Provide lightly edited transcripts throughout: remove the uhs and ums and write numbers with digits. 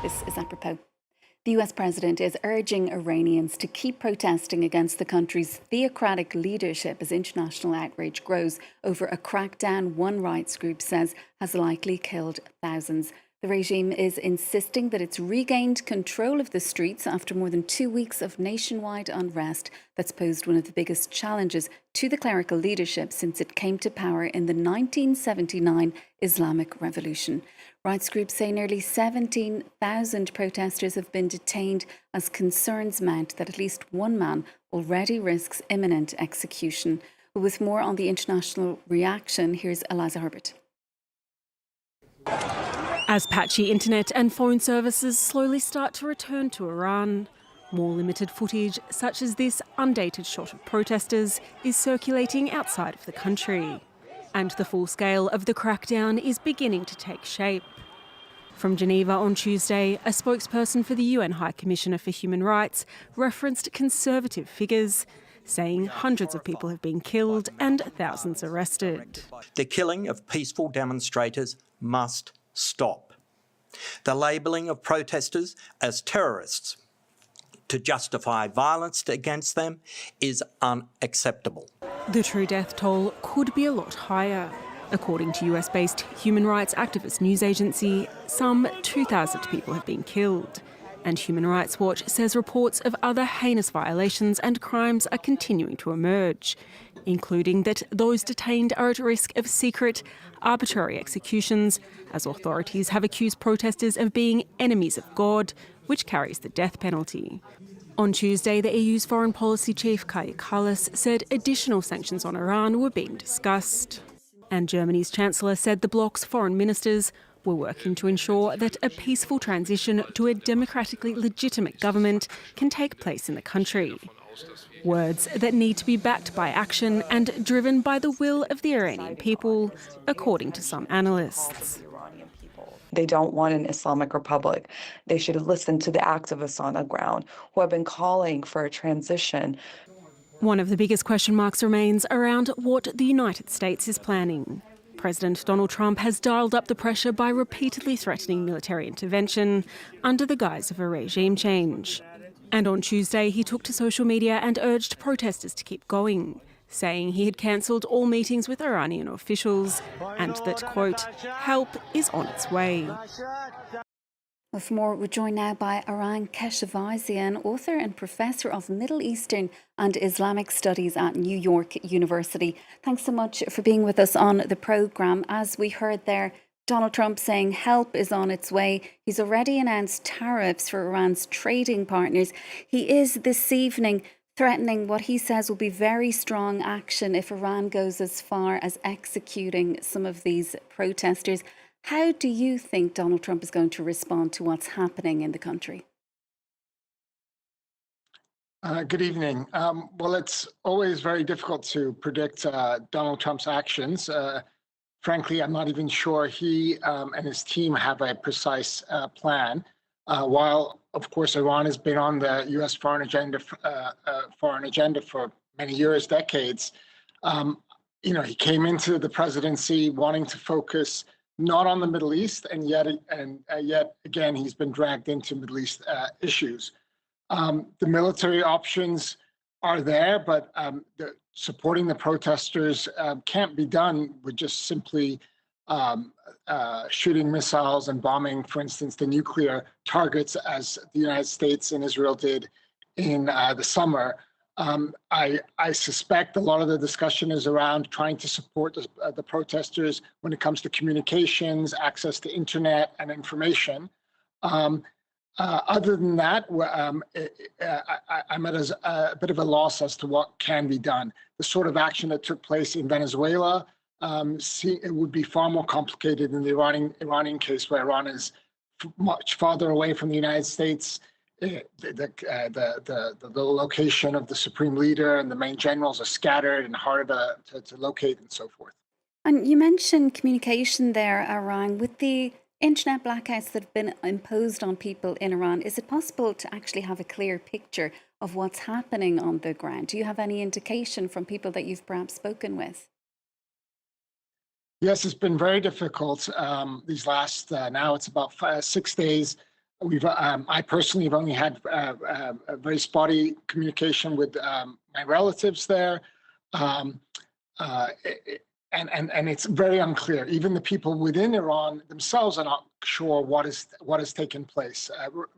This is apropos. The US president is urging Iranians to keep protesting against the country's theocratic leadership as international outrage grows over a crackdown one rights group says has likely killed thousands. The regime is insisting that it's regained control of the streets after more than 2 weeks of nationwide unrest that's posed one of the biggest challenges to the clerical leadership since it came to power in the 1979 Islamic Revolution. Rights groups say nearly 17,000 protesters have been detained as concerns mount that at least one man already risks imminent execution. But with more on the international reaction, here's Eliza Herbert. As patchy internet and phone services slowly start to return to Iran, more limited footage, such as this undated shot of protesters, is circulating outside of the country. And the full scale of the crackdown is beginning to take shape. From Geneva on Tuesday, a spokesperson for the UN High Commissioner for Human Rights referenced conservative figures, saying hundreds of people have been killed and thousands arrested. The killing of peaceful demonstrators must stop. The labelling of protesters as terrorists to justify violence against them is unacceptable. The true death toll could be a lot higher. According to US-based human rights activist news agency, some 2,000 people have been killed. And Human Rights Watch says reports of other heinous violations and crimes are continuing to emerge, including that those detained are at risk of secret, arbitrary executions, as authorities have accused protesters of being enemies of God, which carries the death penalty. On Tuesday, the EU's foreign policy chief, Kaja Kallas, said additional sanctions on Iran were being discussed. And Germany's chancellor said the bloc's foreign ministers were working to ensure that a peaceful transition to a democratically legitimate government can take place in the country. Words that need to be backed by action and driven by the will of the Iranian people, according to some analysts. They don't want an Islamic Republic. They should listen to the activists on the ground who have been calling for a transition. One of the biggest question marks remains around what the United States is planning. President Donald Trump has dialed up the pressure by repeatedly threatening military intervention under the guise of a regime change. And on Tuesday, he took to social media and urged protesters to keep going, saying he had cancelled all meetings with Iranian officials and that, quote, help is on its way. Well, for more, we're joined now by Arang Keshavarzian, author and professor of Middle Eastern and Islamic Studies at New York University. Thanks so much for being with us on the programme. As we heard there, Donald Trump saying help is on its way. He's already announced tariffs for Iran's trading partners. He is this evening threatening what he says will be very strong action if Iran goes as far as executing some of these protesters. How do you think Donald Trump is going to respond to what's happening in the country? Good evening. Well, it's always very difficult to predict Donald Trump's actions. Frankly, I'm not even sure he and his team have a precise plan. While, of course, Iran has been on the U.S. foreign agenda for many years, decades, he came into the presidency wanting to focus not on the Middle East, and yet again, he's been dragged into Middle East issues. The military options are there, but supporting the protesters can't be done with just simply shooting missiles and bombing, for instance, the nuclear targets as the United States and Israel did in the summer. I suspect a lot of the discussion is around trying to support the protesters when it comes to communications, access to internet and information. Other than that, I'm at a bit of a loss as to what can be done. The sort of action that took place in Venezuela, it would be far more complicated in the Iranian case, where Iran is much farther away from the United States. The location of the supreme leader and the main generals are scattered and harder to locate and so forth. And you mentioned communication there, Arang. With the internet blackouts that have been imposed on people in Iran, is it possible to actually have a clear picture of what's happening on the ground? Do you have any indication from people that you've perhaps spoken with? Yes, it's been very difficult these last, now it's about 6 days I personally have only had a very spotty communication with my relatives there, and it's very unclear. Even the people within Iran themselves are not sure what has taken place.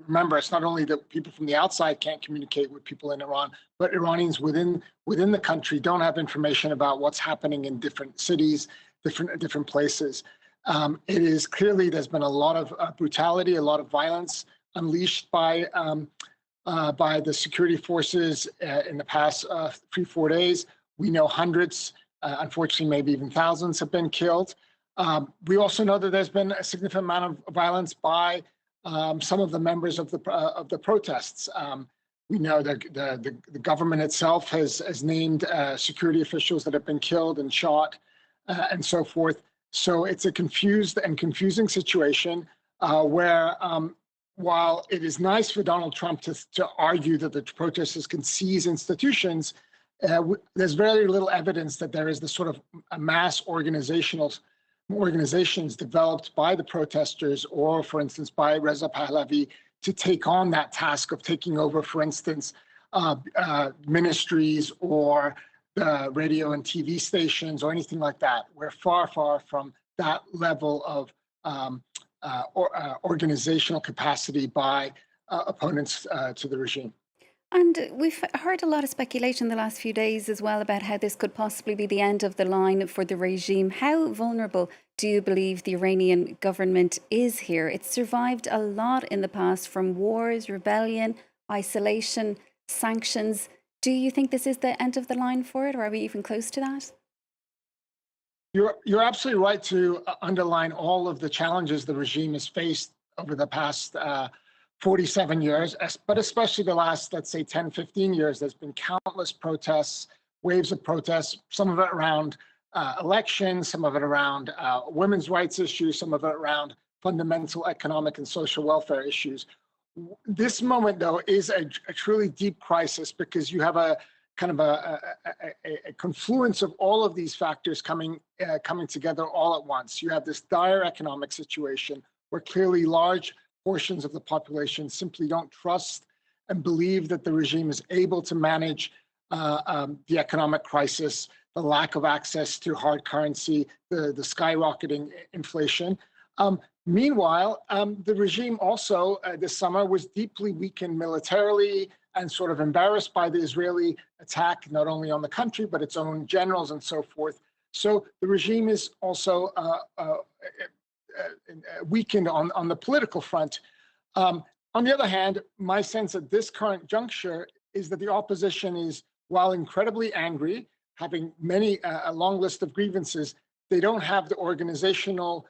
Remember, it's not only that people from the outside can't communicate with people in Iran, but Iranians within the country don't have information about what's happening in different cities, different places. It is clearly there's been a lot of brutality, a lot of violence unleashed by the security forces in the past 3-4 days. We know hundreds, unfortunately, maybe even thousands have been killed. We also know that there's been a significant amount of violence by some of the members of the protests. We know that the government itself has named security officials that have been killed and shot and so forth. So it's a confused and confusing situation where while it is nice for Donald Trump to argue that the protesters can seize institutions, there's very little evidence that there is the sort of a mass organizations developed by the protesters or, for instance, by Reza Pahlavi to take on that task of taking over, for instance, ministries or radio and TV stations or anything like that. We're far, far from that level of organizational capacity by opponents to the regime. And we've heard a lot of speculation the last few days as well about how this could possibly be the end of the line for the regime. How vulnerable do you believe the Iranian government is here? It's survived a lot in the past, from wars, rebellion, isolation, sanctions. Do you think this is the end of the line for it, or are we even close to that? You're absolutely right to underline all of the challenges the regime has faced over the past 47 years, but especially the last, let's say, 10, 15 years. There's been countless protests, waves of protests, some of it around elections, some of it around women's rights issues, some of it around fundamental economic and social welfare issues. This moment, though, is a truly deep crisis because you have a kind of a confluence of all of these factors coming together all at once. You have this dire economic situation where clearly large portions of the population simply don't trust and believe that the regime is able to manage the economic crisis, the lack of access to hard currency, the skyrocketing inflation. Meanwhile, the regime also this summer was deeply weakened militarily and sort of embarrassed by the Israeli attack, not only on the country, but its own generals and so forth. So the regime is also weakened on the political front. On the other hand, my sense at this current juncture is that the opposition is, while incredibly angry, having a long list of grievances, they don't have the organizational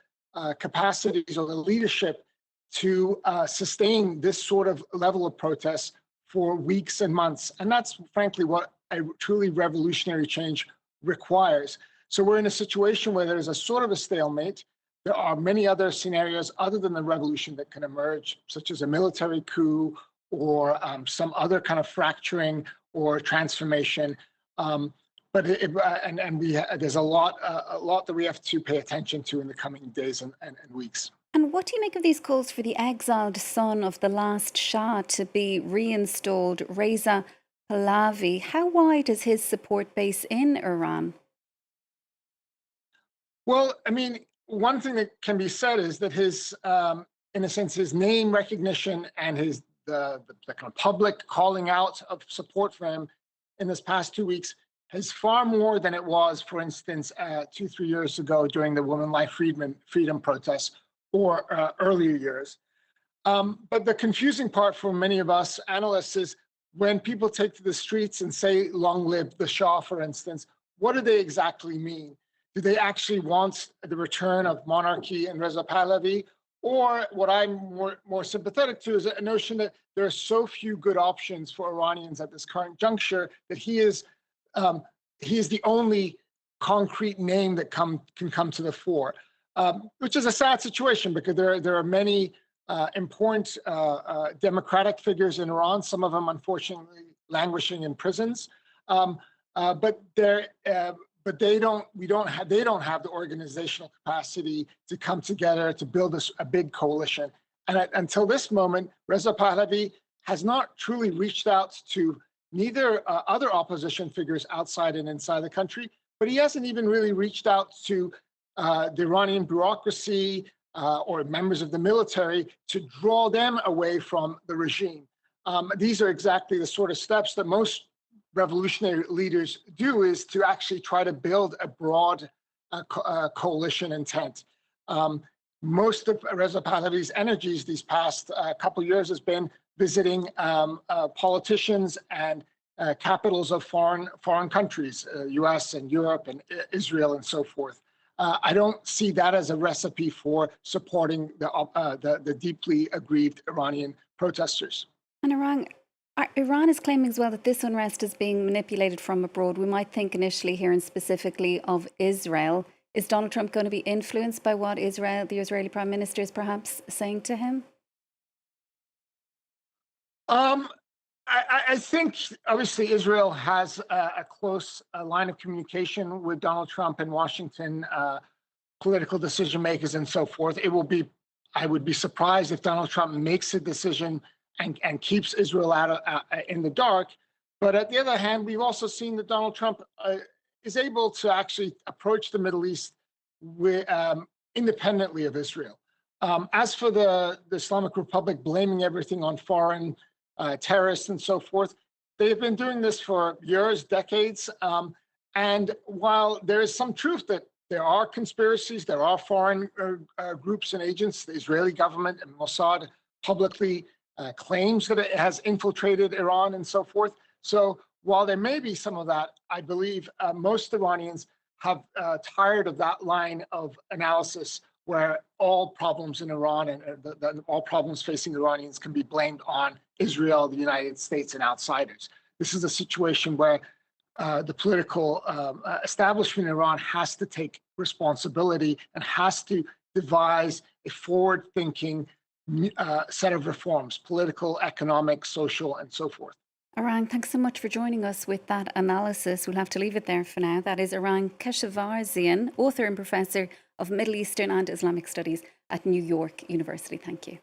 capacities or the leadership to sustain this sort of level of protests for weeks and months. And that's frankly what a truly revolutionary change requires. So we're in a situation where there's a sort of a stalemate. There are many other scenarios other than the revolution that can emerge, such as a military coup or some other kind of fracturing or transformation. But there's a lot that we have to pay attention to in the coming days and weeks. And what do you make of these calls for the exiled son of the last Shah to be reinstalled, Reza Pahlavi? How wide is his support base in Iran? Well, I mean, one thing that can be said is that his, in a sense, his name recognition and the kind of public calling out of support for him in this past 2 weeks has far more than it was, for instance, 2-3 years ago during the Women Life Freedom protests or earlier years. But the confusing part for many of us analysts is when people take to the streets and say, "Long live the Shah," for instance, what do they exactly mean? Do they actually want the return of monarchy and Reza Pahlavi? Or what I'm more sympathetic to is a notion that there are so few good options for Iranians at this current juncture that he is the only concrete name that can come to the fore, which is a sad situation because there are many important democratic figures in Iran, some of them unfortunately languishing in prisons, but they don't have the organizational capacity to come together to build a big coalition. And until this moment, Reza Pahlavi has not truly reached out to neither other opposition figures outside and inside the country, but he hasn't even really reached out to the Iranian bureaucracy or members of the military to draw them away from the regime. These are exactly the sort of steps that most revolutionary leaders do, is to actually try to build a broad coalition intent. Most of Reza Pahlavi's energies these past couple of years has been visiting politicians and capitals of foreign countries, U.S. and Europe and Israel and so forth. I don't see that as a recipe for supporting the deeply aggrieved Iranian protesters. And Iran is claiming as well that this unrest is being manipulated from abroad. We might think initially here and specifically of Israel. Is Donald Trump going to be influenced by what the Israeli Prime Minister is perhaps saying to him? I think obviously Israel has a close line of communication with Donald Trump and Washington, political decision makers and so forth. I would be surprised if Donald Trump makes a decision and keeps Israel in the dark. But at the other hand, we've also seen that Donald Trump is able to actually approach the Middle East independently of Israel. As for the Islamic Republic blaming everything on foreign terrorists and so forth, they've been doing this for years, decades. And while there is some truth that there are conspiracies, there are foreign groups and agents, the Israeli government and Mossad publicly claims that it has infiltrated Iran and so forth. So while there may be some of that, I believe most Iranians have tired of that line of analysis where all problems in Iran and all problems facing Iranians can be blamed on Israel, the United States, and outsiders. This is a situation where the political establishment in Iran has to take responsibility and has to devise a forward-thinking set of reforms, political, economic, social, and so forth. Arang, thanks so much for joining us with that analysis. We'll have to leave it there for now. That is Arang Keshavarzian, author and professor of Middle Eastern and Islamic Studies at New York University. Thank you.